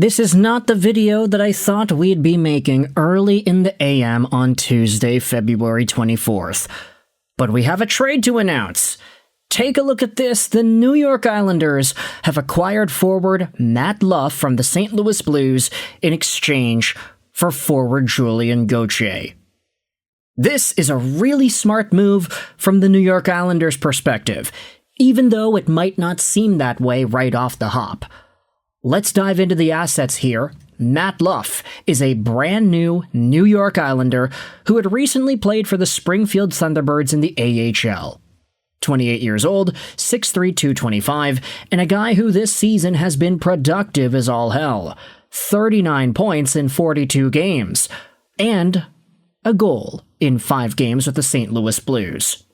This is not the video that I thought we'd be making early in the AM on Tuesday, February 24th. But we have a trade to announce. Take a look at this. The New York Islanders have acquired forward Matt Luff from the St. Louis Blues in exchange for forward Julien Gauthier. This is a really smart move from the New York Islanders' perspective, even though it might not seem that way right off the hop. Let's dive into the assets here. Matt Luff is a brand new New York Islander who had recently played for the Springfield Thunderbirds in the AHL. 28 years old, 6'3", 225, and a guy who this season has been productive as all hell. 39 points in 42 games, and a goal in 5 games with the St. Louis Blues.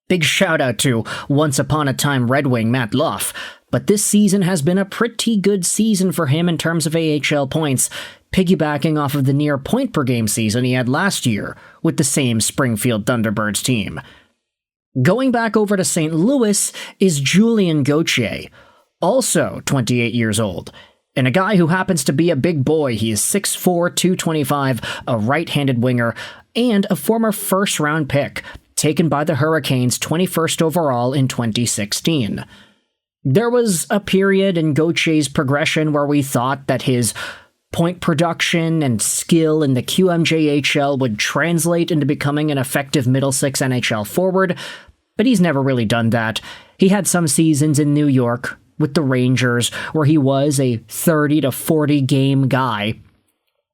Big shout out to once upon a time Red Wing Matt Luff, but this season has been a pretty good season for him in terms of AHL points, piggybacking off of the near point per game season he had last year with the same Springfield Thunderbirds team. Going back over to St. Louis is Julien Gauthier, also 28 years old, and a guy who happens to be a big boy. He is 6'4", 225, a right-handed winger, and a former first-round pick, taken by the Hurricanes 21st overall in 2016. There was a period in Gauthier's progression where we thought that his point production and skill in the QMJHL would translate into becoming an effective middle six NHL forward, but he's never really done that. He had some seasons in New York with the Rangers where he was a 30 to 40 game guy.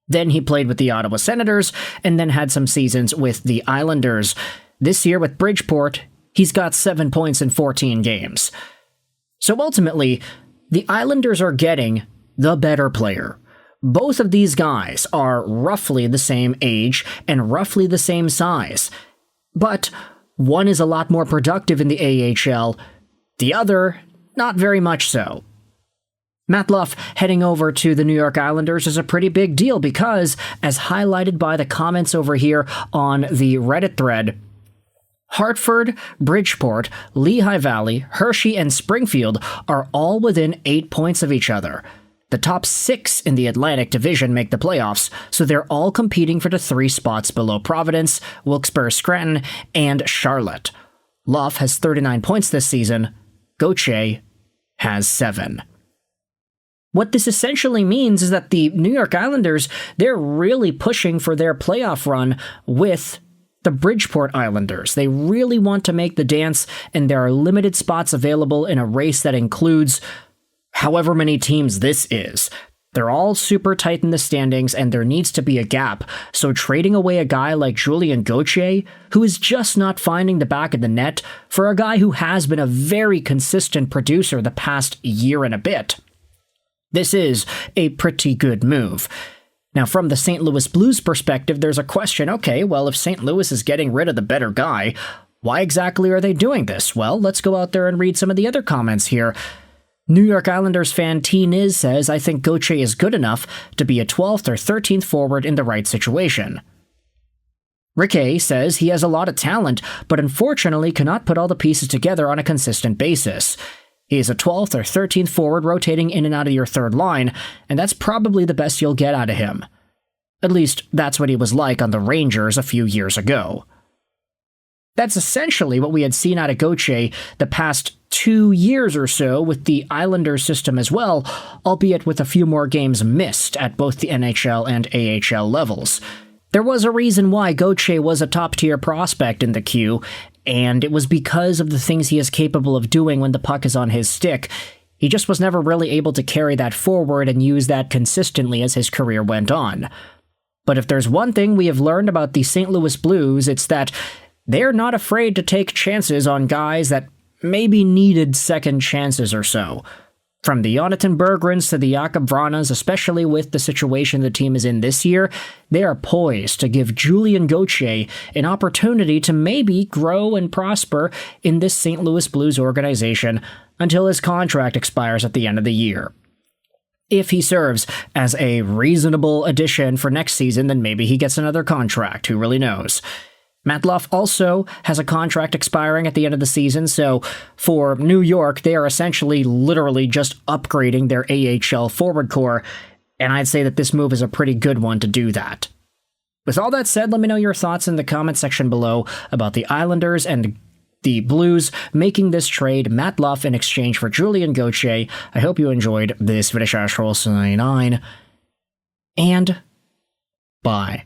Then he played with the Ottawa Senators and then had some seasons with the Islanders. This year with Bridgeport, he's got 7 points in 14 games. So ultimately, the Islanders are getting the better player. Both of these guys are roughly the same age and roughly the same size. But one is a lot more productive in the AHL, the other, not very much so. Matt Luff heading over to the New York Islanders is a pretty big deal because, as highlighted by the comments over here on the Reddit thread, Hartford, Bridgeport, Lehigh Valley, Hershey, and Springfield are all within 8 points of each other. The top 6 in the Atlantic Division make the playoffs, so they're all competing for the 3 spots below Providence, Wilkes-Barre, Scranton, and Charlotte. Luff has 39 points this season. Gauthier has 7. What this essentially means is that the New York Islanders, they're really pushing for their playoff run with the Bridgeport Islanders. They really want to make the dance, and there are limited spots available in a race that includes however many teams this is. They're all super tight in the standings, and there needs to be a gap, so trading away a guy like Julien Gauthier, who is just not finding the back of the net, for a guy who has been a very consistent producer the past year and a bit, this is a pretty good move. Now, from the St. Louis Blues perspective, there's a question, okay, well, if St. Louis is getting rid of the better guy, why exactly are they doing this? Well, let's go out there and read some of the other comments here. New York Islanders fan T. Niz says, I think Gauthier is good enough to be a 12th or 13th forward in the right situation. Ricky says he has a lot of talent, but unfortunately cannot put all the pieces together on a consistent basis. He is a 12th or 13th forward rotating in and out of your third line, and that's probably the best you'll get out of him. At least, that's what he was like on the Rangers a few years ago. That's essentially what we had seen out of Gauthier the past 2 years or so with the Islanders system as well, albeit with a few more games missed at both the NHL and AHL levels. There was a reason why Gauthier was a top-tier prospect in the queue, and it was because of the things he is capable of doing when the puck is on his stick. He just was never really able to carry that forward and use that consistently as his career went on. But if there's one thing we have learned about the St. Louis Blues, it's that they're not afraid to take chances on guys that maybe needed second chances or so. From the Jonathan Berggrens to the Jakob Vranas, especially with the situation the team is in this year, they are poised to give Julien Gauthier an opportunity to maybe grow and prosper in this St. Louis Blues organization until his contract expires at the end of the year. If he serves as a reasonable addition for next season, then maybe he gets another contract, who really knows. Matt Luff also has a contract expiring at the end of the season, so for New York, they are essentially literally just upgrading their AHL forward core, and I'd say that this move is a pretty good one to do that. With all that said, let me know your thoughts in the comment section below about the Islanders and the Blues making this trade, Matt Luff in exchange for Julien Gauthier. I hope you enjoyed this video, and bye.